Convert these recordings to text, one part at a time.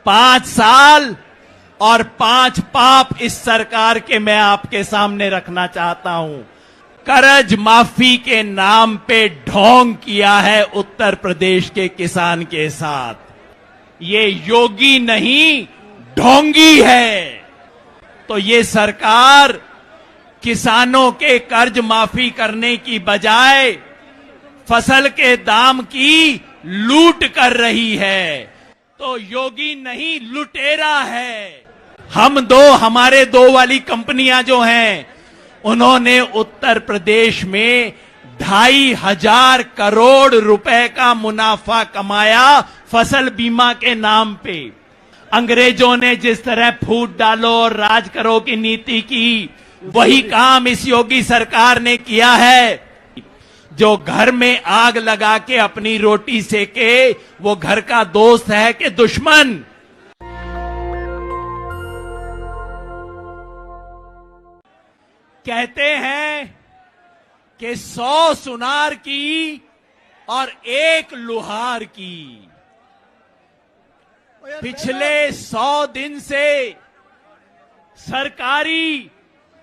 5 साल और 5 पाप इस सरकार के मैं आपके सामने रखना चाहता हूं। कर्ज माफी के नाम पे ढोंग किया है उत्तर प्रदेश के किसान के साथ। ये योगी नहीं ढोंगी है। तो ये सरकार किसानों के कर्ज माफी करने की बजाय फसल के दाम की लूट कर रही है। तो योगी नहीं लुटेरा है। हमारे दो वाली कंपनियां जो हैं, उन्होंने उत्तर प्रदेश में 2,500 करोड़ रुपए का मुनाफा कमाया फसल बीमा के नाम पे। अंग्रेजों ने जिस तरह फूट डालो और राज करो की नीति की, वही काम इस योगी सरकार ने किया है। जो घर में आग लगा के अपनी रोटी सेके, वो घर का दोस्त है कि दुश्मन? कहते हैं कि 100 सुनार की और 1 लुहार की। पिछले 100 दिन से सरकारी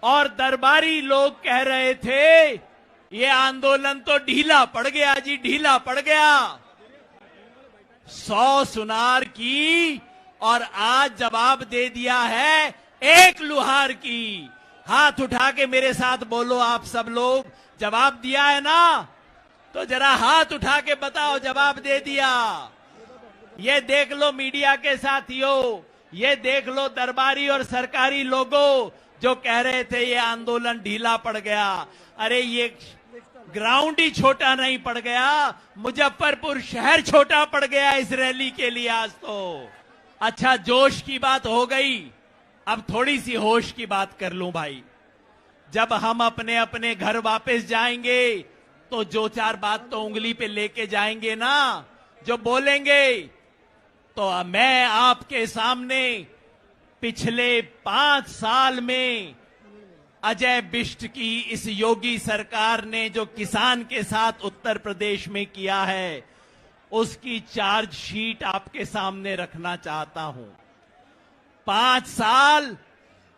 और दरबारी लोग कह रहे थे ये आंदोलन तो ढीला पड़ गया जी, ढीला पड़ गया। 100 सुनार की और आज जवाब दे दिया है 1 लुहार की। हाथ उठा के मेरे साथ बोलो आप सब लोग, जवाब दिया है ना? तो जरा हाथ उठा के बताओ जवाब दे दिया। ये देख लो मीडिया के साथियों, ये देख लो दरबारी और सरकारी लोगों जो कह रहे थे ये आंदोलन ढीला पड़ गया। अरे ये ग्राउंड ही छोटा नहीं पड़ गया, मुजफ्फरपुर शहर छोटा पड़ गया इस रैली के लिए आज तो। अच्छा, जोश की बात हो गई, अब थोड़ी सी होश की बात कर लूं भाई। जब हम अपने अपने घर वापस जाएंगे तो जो 4 बात तो उंगली पे लेके जाएंगे ना, जो बोलेंगे। तो मैं आपके सामने पिछले 5 साल में अजय बिष्ट की इस योगी सरकार ने जो किसान के साथ उत्तर प्रदेश में किया है, उसकी चार्जशीट आपके सामने रखना चाहता हूं। 5 साल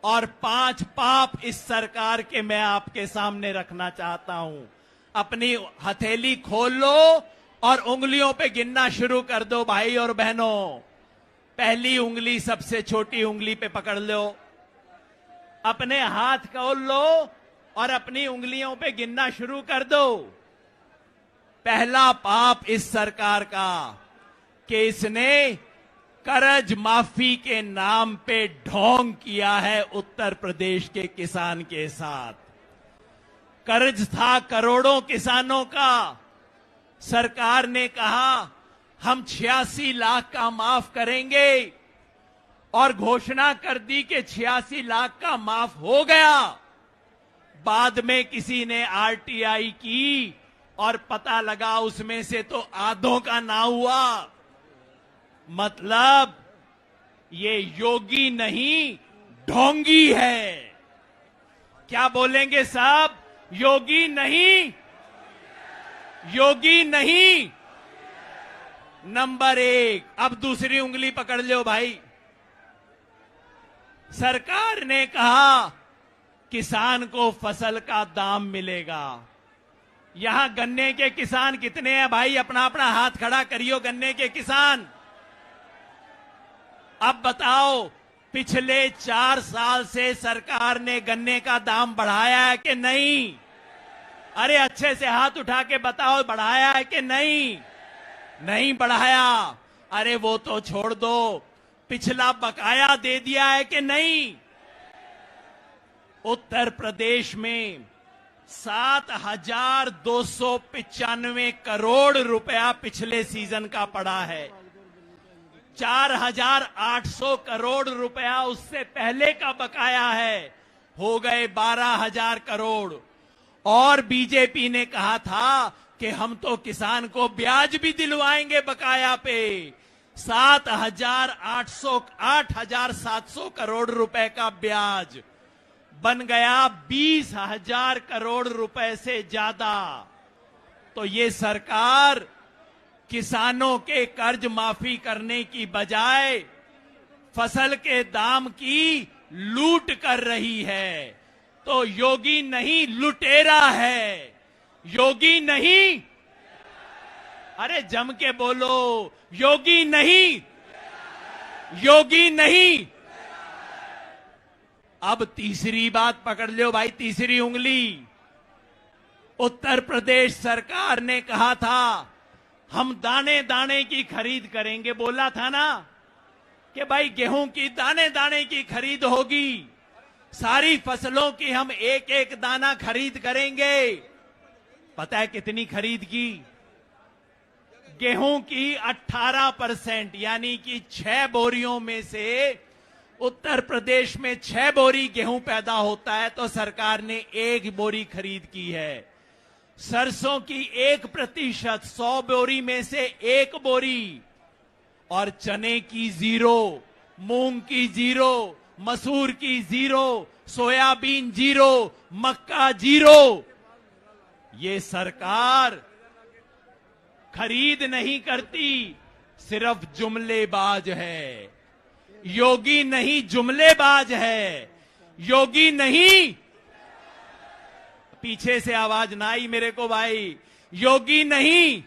और 5 पाप इस सरकार के मैं आपके सामने रखना चाहता हूं। अपनी हथेली खोल लो और उंगलियों पे गिनना शुरू कर दो भाई और बहनों। पहली उंगली सबसे छोटी उंगली पे पकड़ लो, अपने हाथ खोल लो और अपनी उंगलियों पे गिनना शुरू कर दो। पहला पाप इस सरकार का कि इसने कर्ज माफी के नाम पे ढोंग किया है उत्तर प्रदेश के किसान के साथ। कर्ज था करोड़ों किसानों का, सरकार ने कहा हम 86 लाख का माफ करेंगे और घोषणा कर दी कि 86 लाख का माफ हो गया। बाद में किसी ने आरटीआई की और पता लगा उसमें से तो आधों का ना हुआ। मतलब ये योगी नहीं ढोंगी है। क्या बोलेंगे साहब? योगी नहीं, योगी नहीं। नंबर 1। अब दूसरी उंगली पकड़ लो भाई। सरकार ने कहा किसान को फसल का दाम मिलेगा। यहां गन्ने के किसान कितने हैं भाई? अपना अपना हाथ खड़ा करियो गन्ने के किसान। अब बताओ, पिछले 4 साल से सरकार ने गन्ने का दाम बढ़ाया है कि नहीं? अरे अच्छे से हाथ उठा के बताओ, बढ़ाया है कि नहीं? नहीं बढ़ाया। अरे वो तो छोड़ दो, पिछला बकाया दे दिया है कि नहीं? उत्तर प्रदेश में 7,295 करोड़ रुपया पिछले सीजन का पड़ा है। 4,800 करोड़ रुपया उससे पहले का बकाया है, हो गए 12,000 करोड़। और बीजेपी ने कहा था कि हम तो किसान को ब्याज भी दिलवाएंगे बकाया पे। 8,700 करोड़ रुपए का ब्याज बन गया 20,000 करोड़ रुपए से ज्यादा। तो ये सरकार किसानों के कर्ज माफी करने की बजाय फसल के दाम की लूट कर रही है। तो योगी नहीं लुटेरा है, योगी नहीं, अरे जम के बोलो, योगी नहीं, योगी नहीं। अब तीसरी बात पकड़ लो भाई, तीसरी उंगली। उत्तर प्रदेश सरकार ने कहा था हम दाने दाने की खरीद करेंगे, बोला था ना कि भाई गेहूं की दाने दाने की खरीद होगी, सारी फसलों की हम एक एक दाना खरीद करेंगे। पता है कितनी खरीद की? गेहूं की 18%, यानी कि 6 बोरियों में से उत्तर प्रदेश में 6 बोरी गेहूं पैदा होता है तो सरकार ने 1 बोरी खरीद की है। सरसों की 1%, 100 बोरी में से 1 बोरी, और चने की 0, मूंग की 0, मसूर की 0, सोयाबीन 0, मक्का 0। ये सरकार खरीद नहीं करती, सिर्फ जुमलेबाज है। योगी नहीं जुमलेबाज है, योगी नहीं। पीछे से आवाज ना आई मेरे को भाई, योगी नहीं।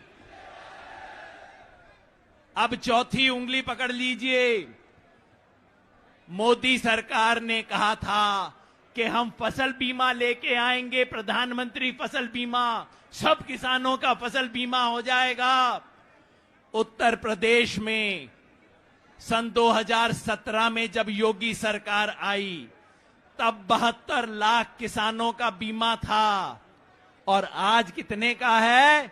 अब चौथी उंगली पकड़ लीजिए। मोदी सरकार ने कहा था कि हम फसल बीमा लेके आएंगे, प्रधानमंत्री फसल बीमा, सब किसानों का फसल बीमा हो जाएगा। उत्तर प्रदेश में सन 2017 में जब योगी सरकार आई तब 72 लाख किसानों का बीमा था, और आज कितने का है?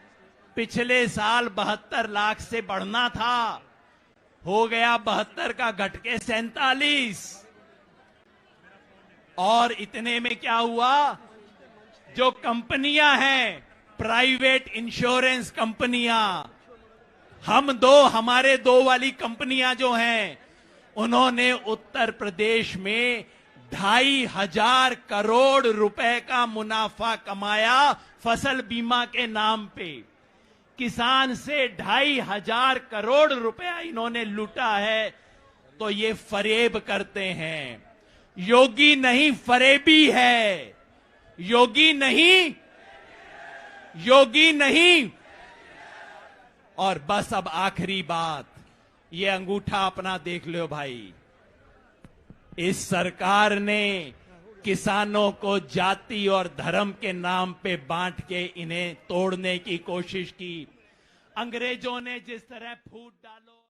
पिछले साल 72 लाख से बढ़ना था, हो गया 72 का घटके 47। और इतने में क्या हुआ? जो कंपनियां हैं, प्राइवेट इंश्योरेंस कंपनियां, हमारे दो वाली कंपनियां जो हैं, उन्होंने उत्तर प्रदेश में 2,500 करोड़ रुपए का मुनाफा कमाया फसल बीमा के नाम पे। किसान से 2,500 करोड़ रुपया इन्होंने लूटा है। तो ये फरेब करते हैं। योगी नहीं, फरेबी है। योगी नहीं, योगी नहीं। और बस अब आखिरी बात, ये अंगूठा अपना देख लो भाई। इस सरकार ने किसानों को जाति और धर्म के नाम पे बांट के इन्हें तोड़ने की कोशिश की। अंग्रेजों ने जिस तरह फूट डालो